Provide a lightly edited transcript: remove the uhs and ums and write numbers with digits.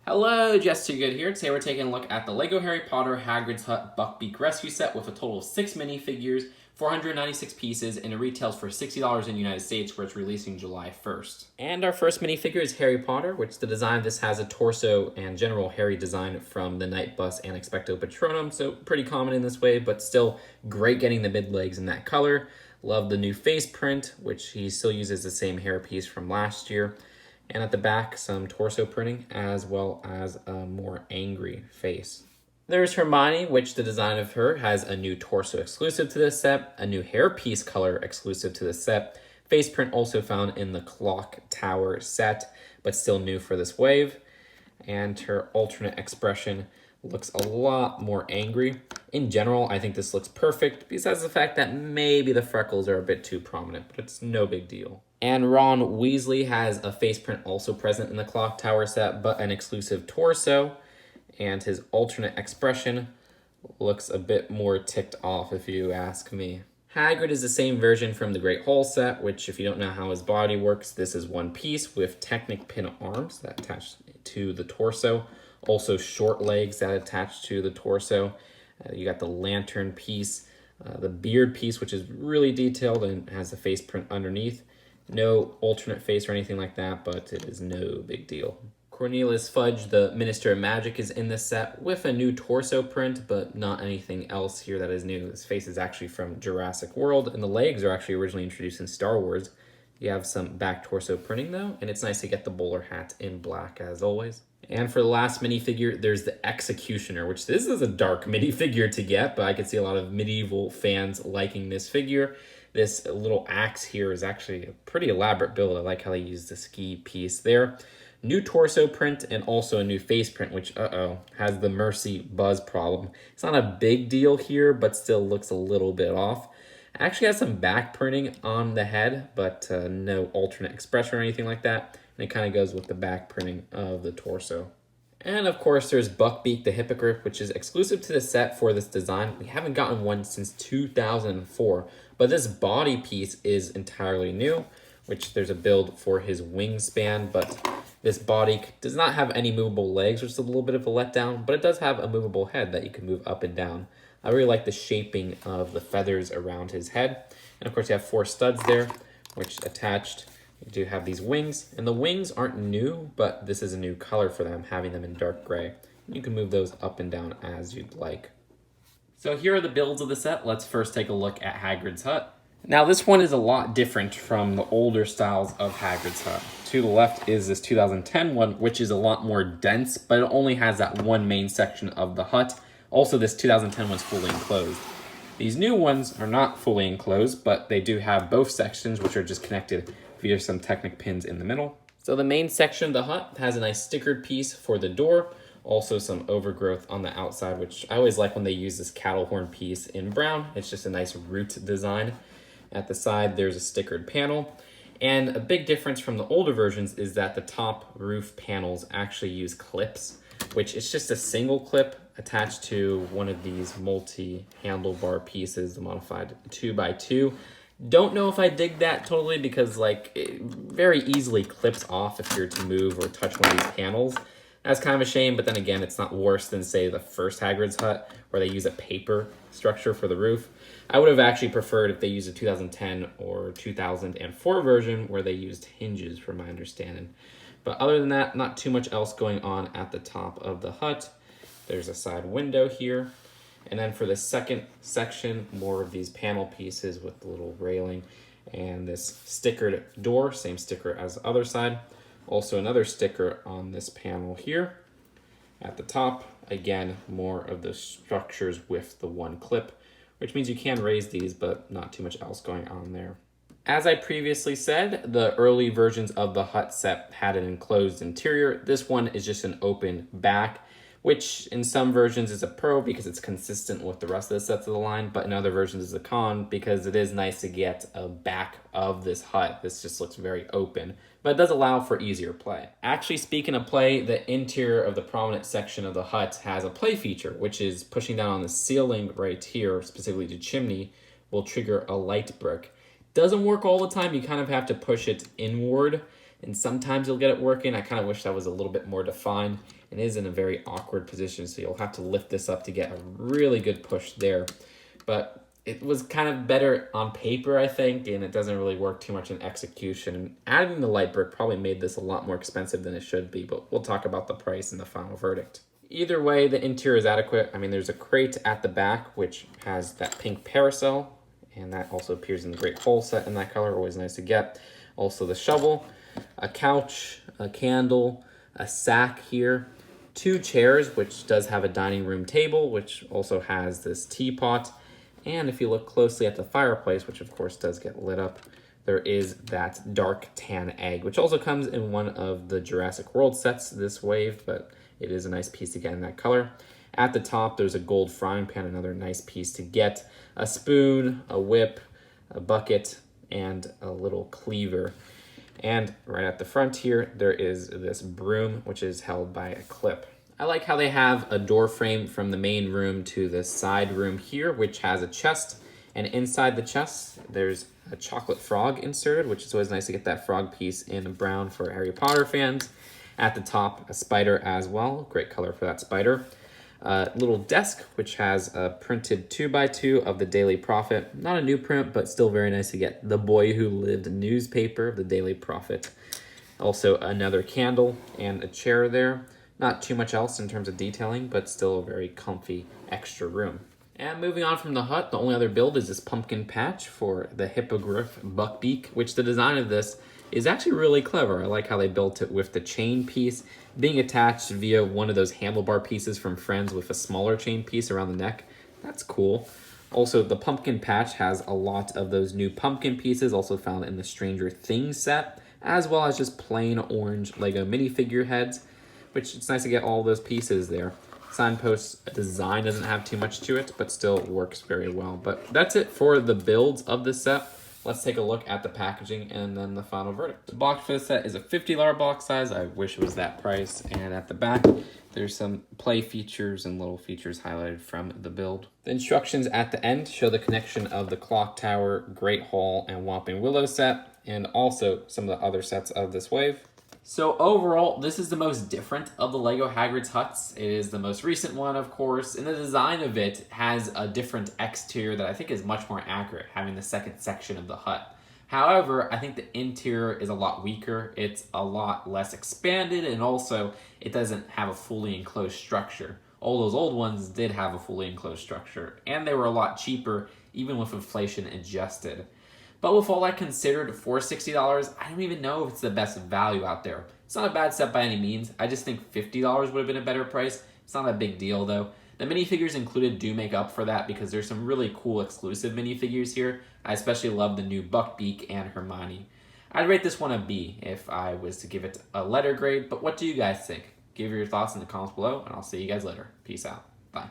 Hello, Jester Good here. Today we're taking a look at the LEGO Harry Potter Hagrid's Hut Buckbeak Rescue Set with a total of 6 minifigures, 496 pieces, and it retails for $60 in the United States, where it's releasing July 1st. And our first minifigure is Harry Potter, which the design of this has a torso and general Harry design from the Night Bus and Expecto Patronum, so pretty common in this way, but still great getting the mid-legs in that color. Love the new face print, which he still uses the same hair piece from last year. And at the back, some torso printing, as well as a more angry face. There's Hermione, which the design of her has a new torso exclusive to this set, a new hairpiece color exclusive to this set, face print also found in the Clock Tower set, but still new for this wave. And her alternate expression looks a lot more angry. In general, I think this looks perfect, besides the fact that maybe the freckles are a bit too prominent, but it's no big deal. And Ron Weasley has a face print also present in the Clock Tower set, but an exclusive torso. And his alternate expression looks a bit more ticked off, if you ask me. Hagrid is the same version from the Great Hall set, which, if you don't know how his body works, this is one piece with Technic pin arms that attach to the torso. Also short legs that attach to the torso. You got the lantern piece, the beard piece, which is really detailed and has the face print underneath. No alternate face or anything like that, but it is no big deal. Cornelius Fudge, the Minister of Magic, is in this set with a new torso print, but not anything else here that is new. His face is actually from Jurassic World, and the legs are actually originally introduced in Star Wars. You have some back torso printing, though, and it's nice to get the bowler hat in black, as always. And for the last minifigure, there's the Executioner, which this is a dark minifigure to get, but I could see a lot of medieval fans liking this figure. This little axe here is actually a pretty elaborate build. I like how they use the ski piece there. New torso print and also a new face print, which, has the Mercy Buzz problem. It's not a big deal here, but still looks a little bit off. Actually has some back printing on the head, but no alternate expression or anything like that. And it kind of goes with the back printing of the torso. And of course, there's Buckbeak the Hippogriff, which is exclusive to the set for this design. We haven't gotten one since 2004, but this body piece is entirely new, which there's a build for his wingspan, but this body does not have any movable legs, which is a little bit of a letdown, but it does have a movable head that you can move up and down. I really like the shaping of the feathers around his head. And of course, you have 4 studs there, which attached. You do have these wings, and the wings aren't new, but this is a new color for them, having them in dark gray. You can move those up and down as you'd like. So here are the builds of the set. Let's first take a look at Hagrid's Hut. Now this one is a lot different from the older styles of Hagrid's Hut. To the left is this 2010 one, which is a lot more dense, but it only has that one main section of the hut. Also, this 2010 one's fully enclosed. These new ones are not fully enclosed, but they do have both sections, which are just connected via some Technic pins in the middle. So the main section of the hut has a nice stickered piece for the door. Also some overgrowth on the outside, which I always like when they use this cattle horn piece in brown. It's just a nice root design. At the side, there's a stickered panel. And a big difference from the older versions is that the top roof panels actually use clips, which is just a single clip attached to one of these multi-handlebar pieces, the modified 2x2. Don't know if I dig that totally because it very easily clips off if you're to move or touch one of these panels. That's kind of a shame, but then again, it's not worse than, say, the first Hagrid's Hut, where they use a paper structure for the roof. I would have actually preferred if they used a 2010 or 2004 version, where they used hinges, from my understanding. But other than that, not too much else going on at the top of the hut. There's a side window here. And then for the second section, more of these panel pieces with the little railing and this stickered door, same sticker as the other side. Also another sticker on this panel here. At the top, again, more of the structures with the one clip, which means you can raise these, but not too much else going on there. As I previously said, the early versions of the hut set had an enclosed interior. This one is just an open back, which in some versions is a pro because it's consistent with the rest of the sets of the line, but in other versions is a con because it is nice to get a back of this hut. This just looks very open, but it does allow for easier play. Actually, speaking of play, the interior of the prominent section of the hut has a play feature, which is pushing down on the ceiling right here, specifically the chimney, will trigger a light brick. Doesn't work all the time. You kind of have to push it inward and sometimes you'll get it working. I kind of wish that was a little bit more defined. It is in a very awkward position, so you'll have to lift this up to get a really good push there. But it was kind of better on paper, I think, and it doesn't really work too much in execution. And adding the light brick probably made this a lot more expensive than it should be, but we'll talk about the price in the final verdict. Either way, the interior is adequate. I mean, there's a crate at the back, which has that pink parasol, and that also appears in the Great Hole set in that color, always nice to get. Also the shovel, a couch, a candle, a sack here, 2 chairs, which does have a dining room table, which also has this teapot. And if you look closely at the fireplace, which of course does get lit up, there is that dark tan egg, which also comes in one of the Jurassic World sets this wave, but it is a nice piece to get in that color. At the top, there's a gold frying pan, another nice piece to get. A spoon, a whip, a bucket, and a little cleaver. And right at the front here, there is this broom, which is held by a clip. I like how they have a door frame from the main room to the side room here, which has a chest. And inside the chest, there's a chocolate frog inserted, which is always nice to get that frog piece in brown for Harry Potter fans. At the top, a spider as well. Great color for that spider. A little desk, which has a printed 2x2 of the Daily Prophet. Not a new print, but still very nice to get. The Boy Who Lived newspaper of the Daily Prophet. Also another candle and a chair there. Not too much else in terms of detailing, but still a very comfy extra room. And moving on from the hut, the only other build is this pumpkin patch for the hippogriff Buckbeak, which the design of this is actually really clever. I like how they built it with the chain piece being attached via one of those handlebar pieces from Friends with a smaller chain piece around the neck. That's cool. Also, the pumpkin patch has a lot of those new pumpkin pieces also found in the Stranger Things set, as well as just plain orange Lego minifigure heads, which it's nice to get all those pieces there. Signpost design doesn't have too much to it, but still works very well. But that's it for the builds of this set. Let's take a look at the packaging and then the final verdict. The box for this set is a $50 box size. I wish it was that price. And at the back, there's some play features and little features highlighted from the build. The instructions at the end show the connection of the Clock Tower, Great Hall, and Whomping Willow set, and also some of the other sets of this wave. So overall, this is the most different of the LEGO Hagrid's huts. It is the most recent one, of course, and the design of it has a different exterior that I think is much more accurate, having the second section of the hut. However, I think the interior is a lot weaker. It's a lot less expanded, and also it doesn't have a fully enclosed structure. All those old ones did have a fully enclosed structure, and they were a lot cheaper, even with inflation adjusted. But with all that considered, for $60, I don't even know if it's the best value out there. It's not a bad set by any means. I just think $50 would have been a better price. It's not a big deal though. The minifigures included do make up for that because there's some really cool exclusive minifigures here. I especially love the new Buckbeak and Hermione. I'd rate this one a B if I was to give it a letter grade, but what do you guys think? Give your thoughts in the comments below, and I'll see you guys later. Peace out. Bye.